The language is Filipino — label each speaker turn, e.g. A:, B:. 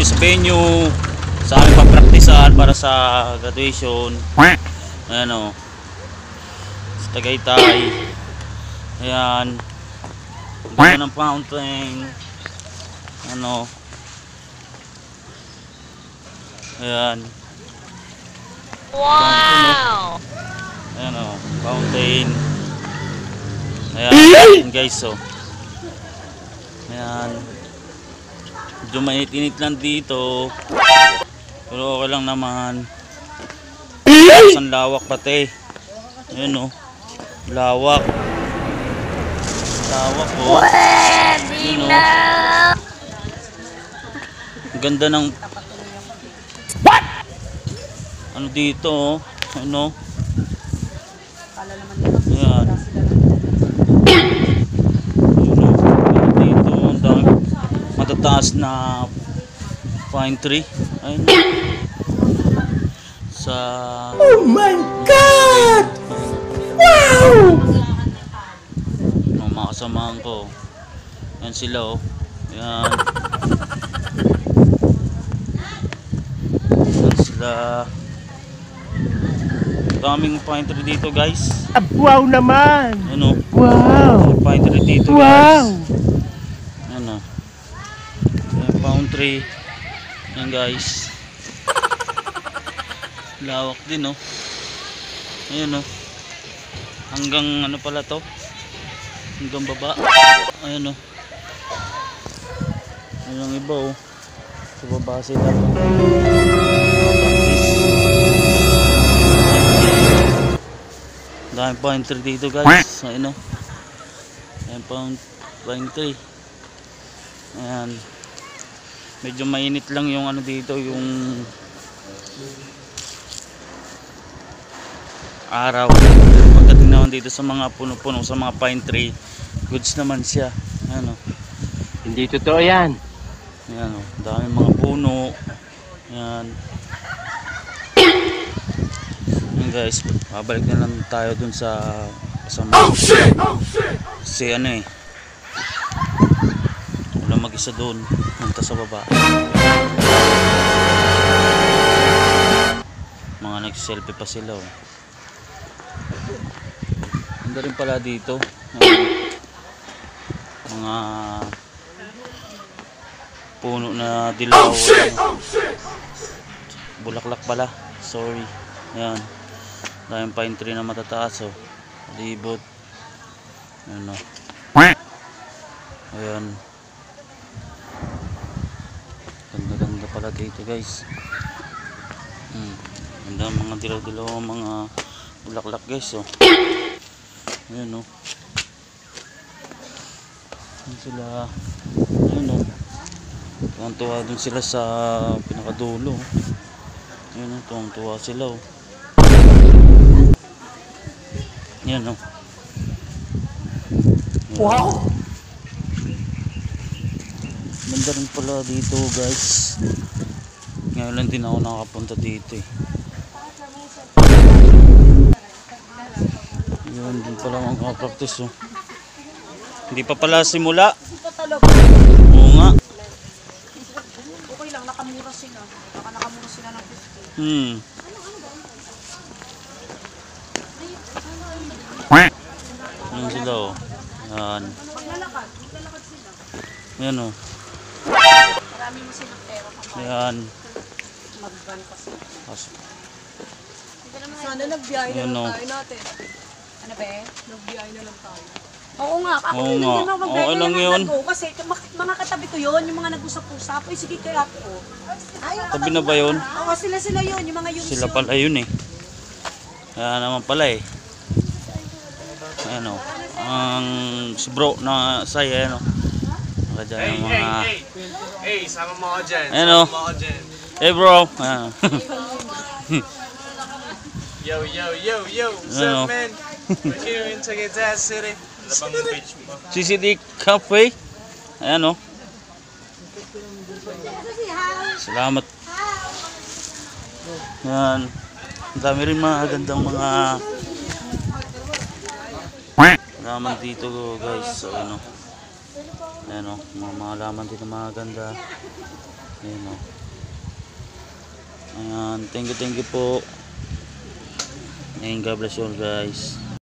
A: dito sa venue, sa aming papraktisan para sa graduation. Ayan o, sa Tagaytay. Ayan, ganda ng fountain. Ano, ayan.
B: Wow!
A: Ayan o, fountain. Ayan guys, so ayan, medyo mainit-init lang dito, pero okay lang naman. Ang lawak pati. Ayan o, lawak o. Ayan o, ganda ng ano dito o. Ano, ayan. Dito ang dami matataas na pine tree. Ayun. Sa
C: Oh my God! Wow!
A: Mga kasamahan ko. Ayan sila oh. Ayan. Ayan sila. Daming pine tree dito guys.
C: Wow naman!
A: Ano?
C: Wow!
A: Pine tree dito guys. Ano? Ayan, palm tree. Ayan guys. Lawak din oh. Ayan oh. Hanggang ano pala to? Hanggang baba. Ayan oh. Ayan yung iba oh. Sa baba sila. Dahil pine tree dito guys. Ayan oh. Ayan pine tree. Ayan. Medyo mainit lang yung ano dito, yung araw. Pagdating naman dito sa mga puno-puno, sa mga pine tree, goods naman siya. Ayan o.
C: Hindi totoo yan.
A: Ayan o. Daming mga puno. Ayan. Ayan guys. Babalik na lang tayo dun sa kasama. Kasi ano eh. Wala mag-isa dun. Punta sa baba. Mga nag-selfie pa sila oh. Ganda rin pala dito. Mga puno na dilaw. Bulaklak pala. Sorry. Ayan. Dahil pine tree na matataas oh. Libot. Ayan oh. Ayan. Ganda-ganda pala dito guys. Ganda mga dilaw-dilaw, mga bulaklak guys oh. Ayan oh. Ayan sila. Ayan oh. Tuwang-tuwa dun sila sa pinakadulo. Ayan oh, tuwang-tuwa sila oh. Ayan oh. Ayan.
C: Wow!
A: Ganda rin pala dito guys. Ngayon lang din ako nakapunta dito eh. Yun din pala makaka-practice oh. Hindi pa pala simula. Oo nga.
B: Okay lang, nakamura sila. Nakamura sila ng 50.
A: Ayan sila oh. Ayan.
B: Maglalakad sila.
A: Ayan oh.
B: Marami mo silang pera.
A: Ayan.
B: Mag-van kasi.
D: Sana nagbiyahe na
A: Ayan
D: lang
A: oh.
D: tayo natin.
B: Ano ba eh?
D: Nagbiyahe na lang tayo.
B: Oo nga, ako
A: Oo
B: hindi
A: nga.
B: naman
A: Okay
B: magbiyahe
A: lang
B: na
A: yun.
B: lang ako. Kasi mga katabi ko yun, yung mga nag-usap-usap. Ay sige kaya ako.
A: Tabi na ba yun?
B: Oo, sila yun, yung mga yun.
A: Sila pala yun eh. Kaya naman pala eh. Ayan o. Ang si bro na saya ayan o. Baka dyan yung mga...
C: Hey, sama mo ako dyan.
A: Ayan o. Hey bro. Ayan.
C: Yo. What's
A: Ano?
C: up, man? We're here in Tagaytay City. Ano bang page mo?
A: CCD Cafe. Ayan o. Salamat. Ayan. Ang dami rin mga gandang mga laman dito guys. So ano. Ayan o. Mga laman dito mga ganda. Ayan o. Ayan, thank you po. And God bless you all guys.